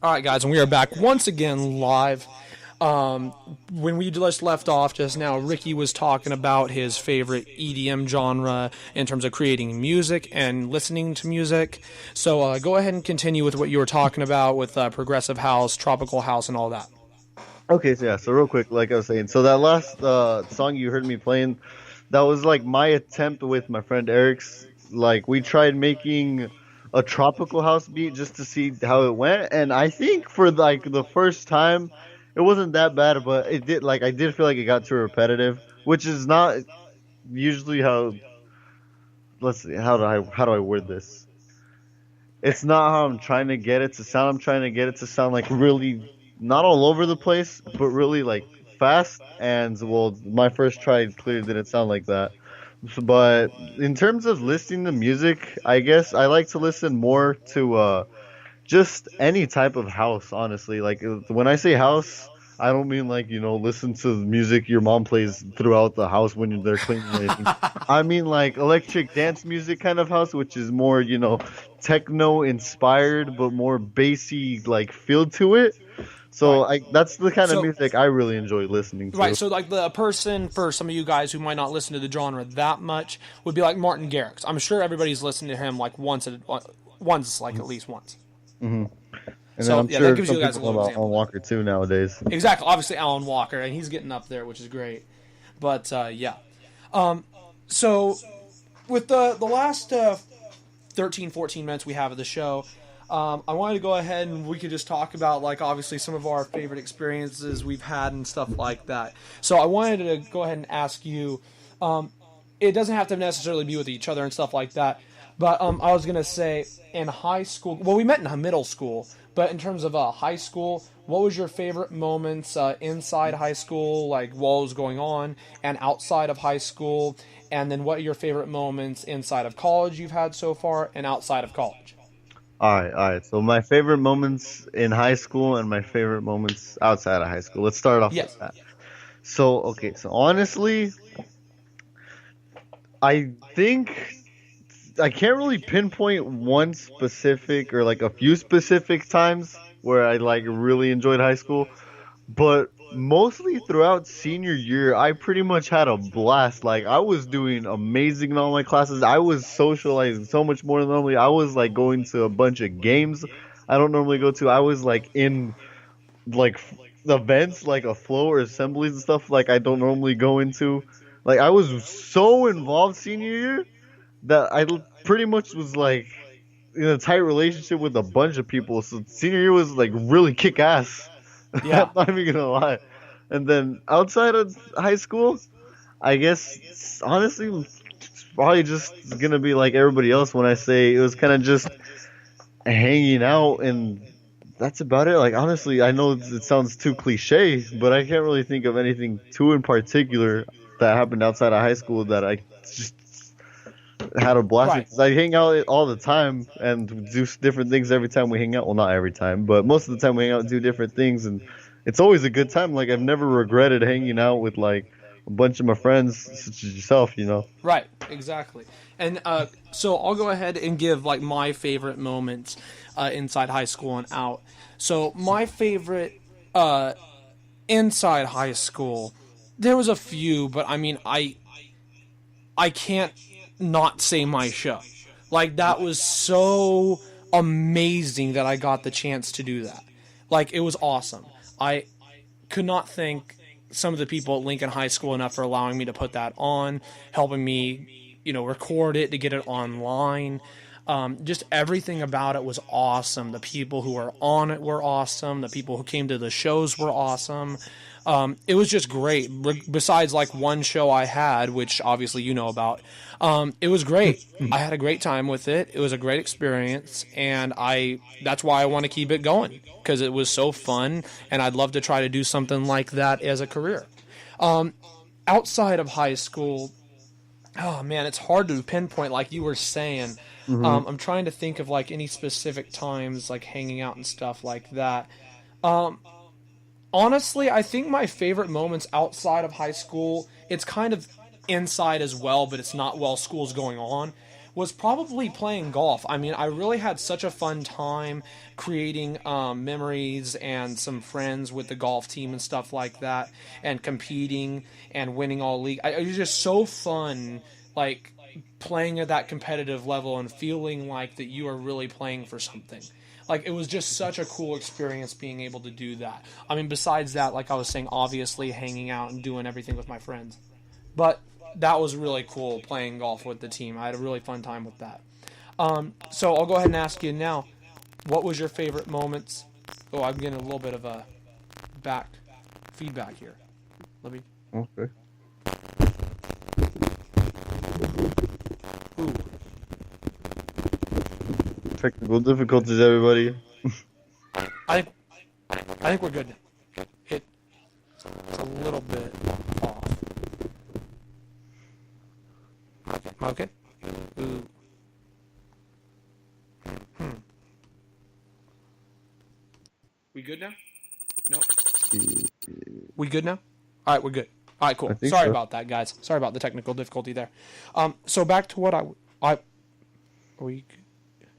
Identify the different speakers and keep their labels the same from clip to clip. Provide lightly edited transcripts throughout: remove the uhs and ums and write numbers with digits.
Speaker 1: All right, guys, and we are back once again live. When we just left off just now, Ricky was talking about his favorite EDM genre in terms of creating music and listening to music. So go ahead and continue with what you were talking about with progressive house, tropical house, and all that.
Speaker 2: Okay, so real quick, like I was saying, so that last song you heard me playing, that was like my attempt with my friend Eric's. Like we tried making a tropical house beat just to see how it went, and I think for like the first time, it wasn't that bad, but it did like I did feel like it got too repetitive, which is not usually how. Let's see, how do I word this? It's not how I'm trying to get it to sound. I'm trying to get it to sound like really not all over the place, but really like fast. And well, my first try clearly didn't sound like that. But in terms of listening to music, I guess I like to listen more to just any type of house, honestly. Like when I say house, I don't mean like, listen to the music your mom plays throughout the house when they're cleaning or anything. I mean like electric dance music kind of house, which is more, techno inspired but more bassy like feel to it. So
Speaker 1: Right.
Speaker 2: that's the kind of
Speaker 1: So,
Speaker 2: music I really enjoy listening
Speaker 1: right.
Speaker 2: to.
Speaker 1: So, like the person for some of you guys who might not listen to the genre that much would be like Martin Garrix. I'm sure everybody's listened to him like once, like at least once.
Speaker 2: Hmm. And then
Speaker 1: So
Speaker 2: I'm
Speaker 1: yeah, that
Speaker 2: sure
Speaker 1: gives
Speaker 2: some
Speaker 1: you guys a
Speaker 2: people know
Speaker 1: little
Speaker 2: about Alan
Speaker 1: example.
Speaker 2: Walker too nowadays.
Speaker 1: Exactly. Obviously, Alan Walker, and he's getting up there, which is great. But yeah. So with the last 13, 14 minutes we have of the show, I wanted to go ahead and we could just talk about like obviously some of our favorite experiences we've had and stuff like that. So I wanted to go ahead and ask you. It doesn't have to necessarily be with each other and stuff like that. But I was gonna say in high school. Well, we met in middle school, but in terms of high school, what was your favorite moments inside high school, like what was going on, and outside of high school, and then what are your favorite moments inside of college you've had so far, and outside of college?
Speaker 2: All right. So my favorite moments in high school and my favorite moments outside of high school. Let's start off with
Speaker 1: Yes.
Speaker 2: that. So okay, so honestly, I think I can't really pinpoint one specific or like a few specific times where I like really enjoyed high school, but mostly throughout senior year, I pretty much had a blast. Like I was doing amazing in all my classes. I was socializing so much more than normally. I was like going to a bunch of games I don't normally go to. I was like in like events like a flow or assemblies and stuff like I don't normally go into. Like I was so involved senior year that pretty much was like in a tight relationship with a bunch of people. So senior year was like really kick ass. I'm
Speaker 1: Yeah.
Speaker 2: not even gonna lie. And then outside of high school, I guess honestly, it's probably just gonna be like everybody else when I say it was kind of just hanging out and that's about it. Like honestly, I know it sounds too cliche, but I can't really think of anything too in particular that happened outside of high school that I just had a blast
Speaker 1: Right.
Speaker 2: because I hang out all the time and do different things every time we hang out. Well, not every time, but most of the time we hang out and do different things, and it's always a good time. Like I've never regretted hanging out with like a bunch of my friends, such as yourself.
Speaker 1: Right, exactly. And so I'll go ahead and give like my favorite moments inside high school and out. So my favorite inside high school, there was a few, but I mean I can't not say my show. Like that was so amazing that I got the chance to do that. Like it was awesome. I could not thank some of the people at Lincoln High School enough for allowing me to put that on, helping me, record it to get it online. Just everything about it was awesome. The people who were on it were awesome. The people who came to the shows were awesome. It was just great. Besides, like one show I had, which obviously you know about, it was great. I had a great time with it. It was a great experience, and that's why I want to keep it going because it was so fun, and I'd love to try to do something like that as a career. Outside of high school, oh man, it's hard to pinpoint like you were saying.
Speaker 2: Hmm.
Speaker 1: I'm trying to think of like any specific times like hanging out and stuff like that. Honestly, I think my favorite moments outside of high school, it's kind of inside as well, but it's not while school's going on, was probably playing golf. I mean, I really had such a fun time creating memories and some friends with the golf team and stuff like that, and competing and winning all league. It was just so fun, like playing at that competitive level and feeling like that you are really playing for something. Like, it was just such a cool experience being able to do that. I mean, besides that, like I was saying, obviously hanging out and doing everything with my friends. But that was really cool, playing golf with the team. I had a really fun time with that. So I'll go ahead and ask you now, what was your favorite moments? Oh, I'm getting a little bit of a back feedback here. Let me...
Speaker 2: Okay.
Speaker 1: Ooh.
Speaker 2: Technical difficulties, everybody.
Speaker 1: I think we're good. It's a little bit off. Okay. Ooh. We good now? No. We good now? All right, we're good. All right, cool. Sorry about that, guys. Sorry about the technical difficulty there. So back to what are we?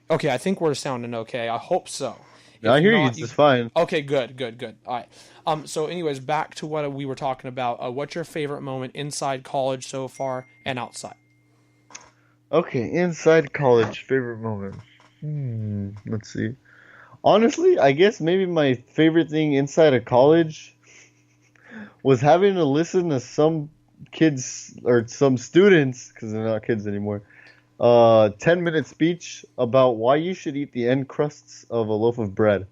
Speaker 1: Okay, I think we're sounding okay. I hope so.
Speaker 2: Yeah, I hear you. It's just fine.
Speaker 1: Okay, good. All right. So anyways, back to what we were talking about. What's your favorite moment inside college so far and outside?
Speaker 2: Okay, inside college, favorite moment. Let's see. Honestly, I guess maybe my favorite thing inside of college was having to listen to some kids or some students, because they're not kids anymore, 10-minute speech about why you should eat the end crusts of a loaf of bread.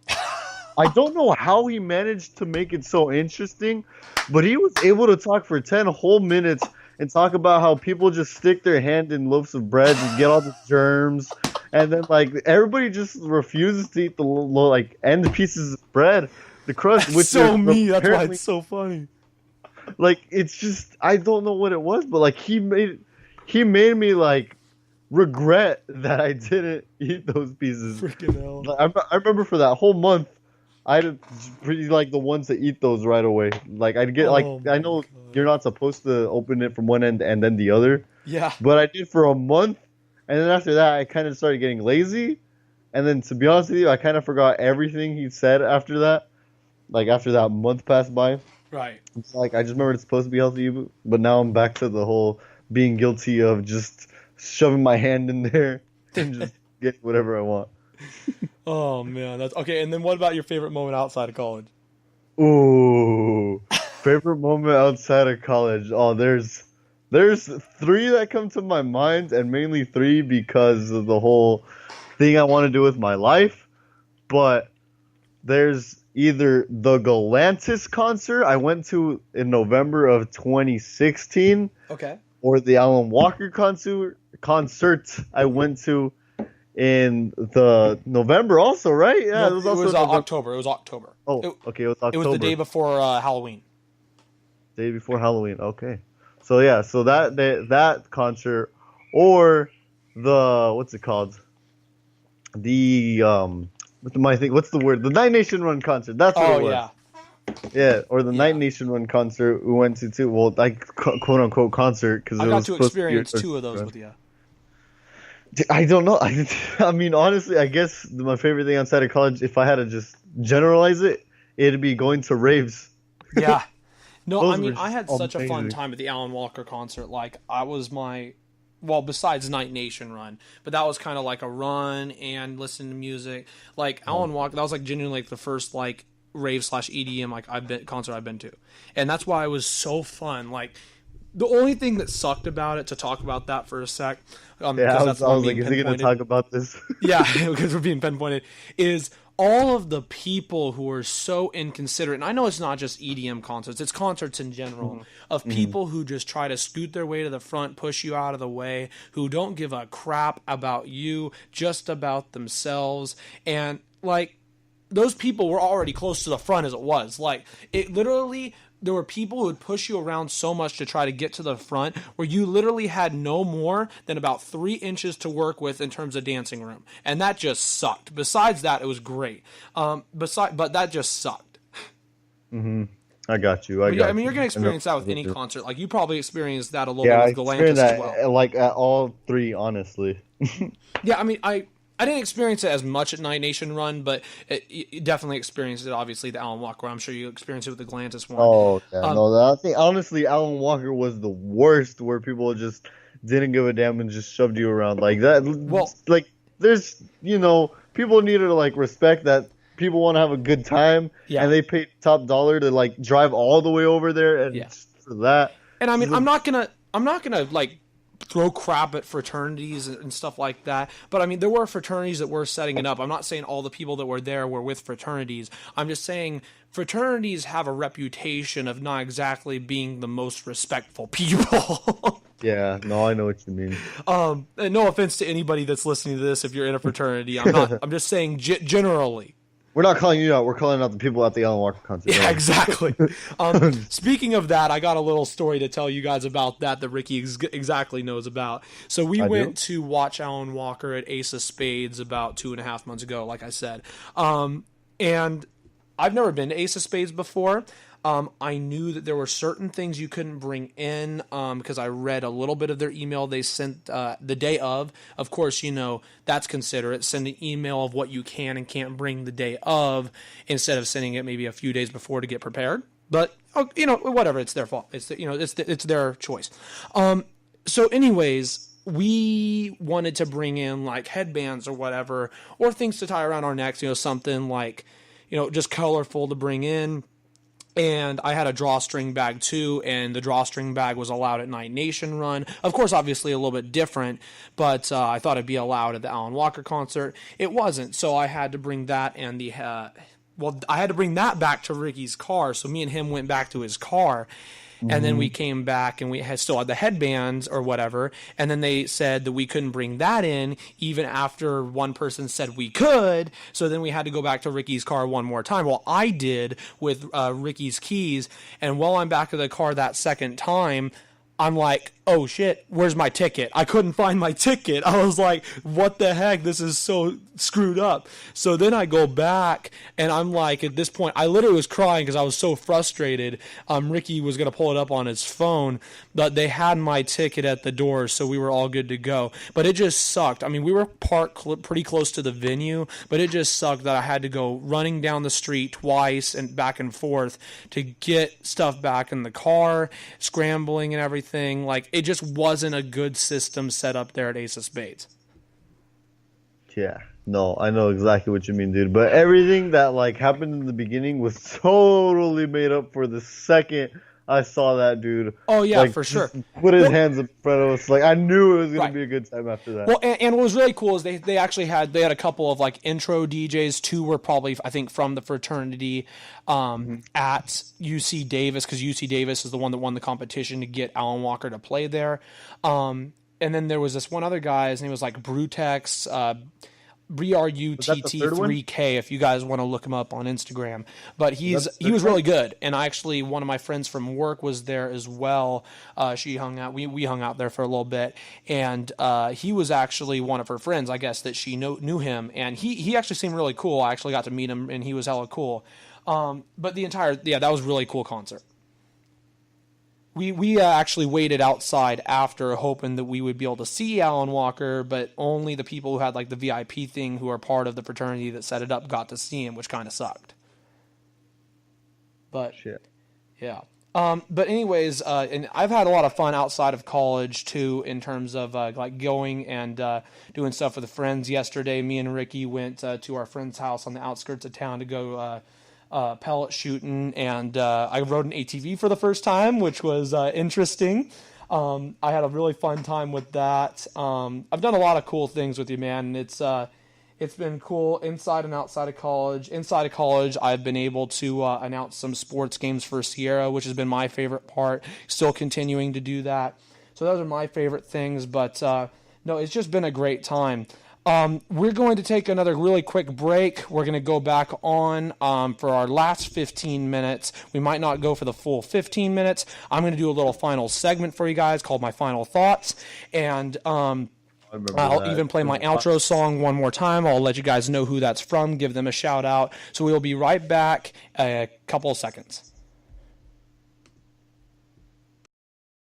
Speaker 2: I don't know how he managed to make it so interesting, but he was able to talk for 10 whole minutes and talk about how people just stick their hand in loaves of bread and get all the germs, and then like everybody just refuses to eat the like end pieces of bread, the crust. Which
Speaker 1: so me. That's why it's so funny.
Speaker 2: Like, it's just, I don't know what it was, but like he made me like regret that I didn't eat those pieces.
Speaker 1: Freaking hell.
Speaker 2: I remember for that whole month, I'd pretty like the ones that eat those right away. Like, I'd get I know God. You're not supposed to open it from one end and then the other.
Speaker 1: Yeah.
Speaker 2: But I did for a month, and then after that, I kind of started getting lazy. And then, to be honest with you, I kind of forgot everything he said after that. Like, after that month passed by.
Speaker 1: Right.
Speaker 2: It's like, I just remember it's supposed to be healthy, but now I'm back to the whole being guilty of just shoving my hand in there and just get whatever I want.
Speaker 1: Oh, man. That's okay. And then what about your favorite moment outside of college?
Speaker 2: Ooh. Favorite moment outside of college. Oh, there's three that come to my mind, and mainly three because of the whole thing I want to do with my life. But there's either the Galantis concert I went to in November of 2016.
Speaker 1: Okay.
Speaker 2: Or the Alan Walker concert I went to in the November also, right? Yeah,
Speaker 1: no, it was October. It was October.
Speaker 2: Oh, okay, it was October.
Speaker 1: It was the day before Halloween.
Speaker 2: Day before Halloween. Okay. So yeah, so that concert, or the what's it called? The what's the word? The Night Nation Run concert. That's what it was.
Speaker 1: Yeah.
Speaker 2: Yeah, or the Night Nation Run concert we went to too. Well, like quote unquote concert because
Speaker 1: I got to experience two of those with you.
Speaker 2: I don't know. I mean, honestly, I guess my favorite thing outside of college, if I had to just generalize it, it'd be going to raves.
Speaker 1: Yeah. No, I mean, I had such a fun time at the Alan Walker concert. Like, besides Night Nation Run, but that was kind of like a run and listen to music. Like, Alan Walker, that was like genuinely like the first like rave/EDM like concert I've been to, and that's why it was so fun. Like, the only thing that sucked about it, to talk about that for a sec,
Speaker 2: I was like, is he going to talk about this?
Speaker 1: Yeah, because we're being pinpointed, is all of the people who are so inconsiderate, and I know it's not just EDM concerts, it's concerts in general, of people who just try to scoot their way to the front, push you out of the way, who don't give a crap about you, just about themselves, and, like, those people were already close to the front as it was. Like, it literally, there were people who would push you around so much to try to get to the front where you literally had no more than about 3 inches to work with in terms of dancing room. And that just sucked. Besides that, it was great. But that just sucked.
Speaker 2: Mm-hmm. I got you. I
Speaker 1: But yeah, I
Speaker 2: got
Speaker 1: mean,
Speaker 2: you.
Speaker 1: you're gonna
Speaker 2: I know
Speaker 1: experience that with any
Speaker 2: exactly.
Speaker 1: concert. Like you probably experienced that a little bit
Speaker 2: Yeah, I
Speaker 1: with
Speaker 2: experienced
Speaker 1: Galantis as well.
Speaker 2: that like at all three, honestly.
Speaker 1: Yeah, I mean, I didn't experience it as much at Night Nation Run, but it definitely experienced it. Obviously, the Alan Walker. I'm sure you experienced it with the Galantis one.
Speaker 2: Oh yeah,
Speaker 1: Um,
Speaker 2: no, I think honestly, Alan Walker was the worst, where people just didn't give a damn and just shoved you around like that.
Speaker 1: well,
Speaker 2: Like, there's, people needed to like respect that people want to have a good time,
Speaker 1: yeah,
Speaker 2: and they paid top dollar to like drive all the way over there, and
Speaker 1: yeah.
Speaker 2: for that,
Speaker 1: And I mean,
Speaker 2: just
Speaker 1: I'm not gonna like throw crap at fraternities and stuff like that. But I mean, there were fraternities that were setting it up. I'm not saying all the people that were there were with fraternities. I'm just saying fraternities have a reputation of not exactly being the most respectful people.
Speaker 2: yeah, no, I know what you mean.
Speaker 1: And no offense to anybody that's listening to this if you're in a fraternity. I'm not. I'm just saying generally.
Speaker 2: We're not calling you out. We're calling out the people at the Alan Walker concert.
Speaker 1: Yeah, exactly. Speaking of that, I got a little story to tell you guys about that Ricky exactly knows about. So we
Speaker 2: I
Speaker 1: went
Speaker 2: do.
Speaker 1: to watch Alan Walker at Ace of Spades about 2.5 months ago, like I said. And I've never been to Ace of Spades before. I knew that there were certain things you couldn't bring in because I read a little bit of their email they sent the day of. Of course, that's considerate. Send an email of what you can and can't bring the day of instead of sending it maybe a few days before to get prepared. But whatever, it's their fault. It's their choice. So, anyways, we wanted to bring in like headbands or whatever, or things to tie around our necks. Something like just colorful to bring in. And I had a drawstring bag too, and the drawstring bag was allowed at Night Nation Run. Of course, obviously a little bit different, but I thought it'd be allowed at the Alan Walker concert. It wasn't, so I had to bring that and I had to bring that back to Ricky's car. So me and him went back to his car. And then we came back and we still had the headbands or whatever. And then they said that we couldn't bring that in even after one person said we could. So then we had to go back to Ricky's car one more time. Well, I did with Ricky's keys. And while I'm back to the car that second time, I'm like, oh shit, where's my ticket? I couldn't find my ticket. I was like, what the heck? This is so screwed up. So then I go back and I'm like, at this point, I literally was crying because I was so frustrated. Ricky was going to pull it up on his phone, but they had my ticket at the door, so we were all good to go. But it just sucked. I mean, we were parked pretty close to the venue, but it just sucked that I had to go running down the street twice and back and forth to get stuff back in the car, scrambling and everything. Like, it just wasn't a good system set up there at Ace of Spades.
Speaker 2: Yeah, no, I know exactly what you mean, dude. But everything that like happened in the beginning was totally made up for the second I saw that dude.
Speaker 1: Oh yeah,
Speaker 2: like,
Speaker 1: for sure.
Speaker 2: Put his hands up in front of us. Like I knew it was gonna
Speaker 1: Right.
Speaker 2: be a good time after that.
Speaker 1: Well, and what was really cool is they actually had a couple of like intro DJs. Two were probably I think from the fraternity at UC Davis because UC Davis is the one that won the competition to get Alan Walker to play there. And then there was this one other guy. His name was like Brutex. BRUTT3K if you guys want to look him up on Instagram. But he was really good. And actually one of my friends from work was there as well. She hung out. We hung out there for a little bit. And he was actually one of her friends, I guess, that she knew him. And he actually seemed really cool. I actually got to meet him and he was hella cool. But that was a really cool concert. We actually waited outside after, hoping that we would be able to see Alan Walker, but only the people who had like the VIP thing, who are part of the fraternity that set it up, got to see him, which kind of sucked. But
Speaker 2: Shit.
Speaker 1: yeah. But anyways, and I've had a lot of fun outside of college too, in terms of like going and doing stuff with the friends. Yesterday, me and Ricky went to our friend's house on the outskirts of town to go pellet shooting, and I rode an ATV for the first time, which was interesting. I had a really fun time with that. I've done a lot of cool things with you, man. It's been cool inside and outside of college. Inside of college, I've been able to announce some sports games for Sierra, which has been my favorite part. Still continuing to do that. So those are my favorite things, but no, it's just been a great time. We're going to take another really quick break. We're going to go back on for our last 15 minutes. We might not go for the full 15 minutes. I'm going to do a little final segment for you guys called My Final Thoughts. And I'll even play my outro song one more time. I'll let you guys know who that's from, give them a shout out. So we'll be right back in a couple of seconds.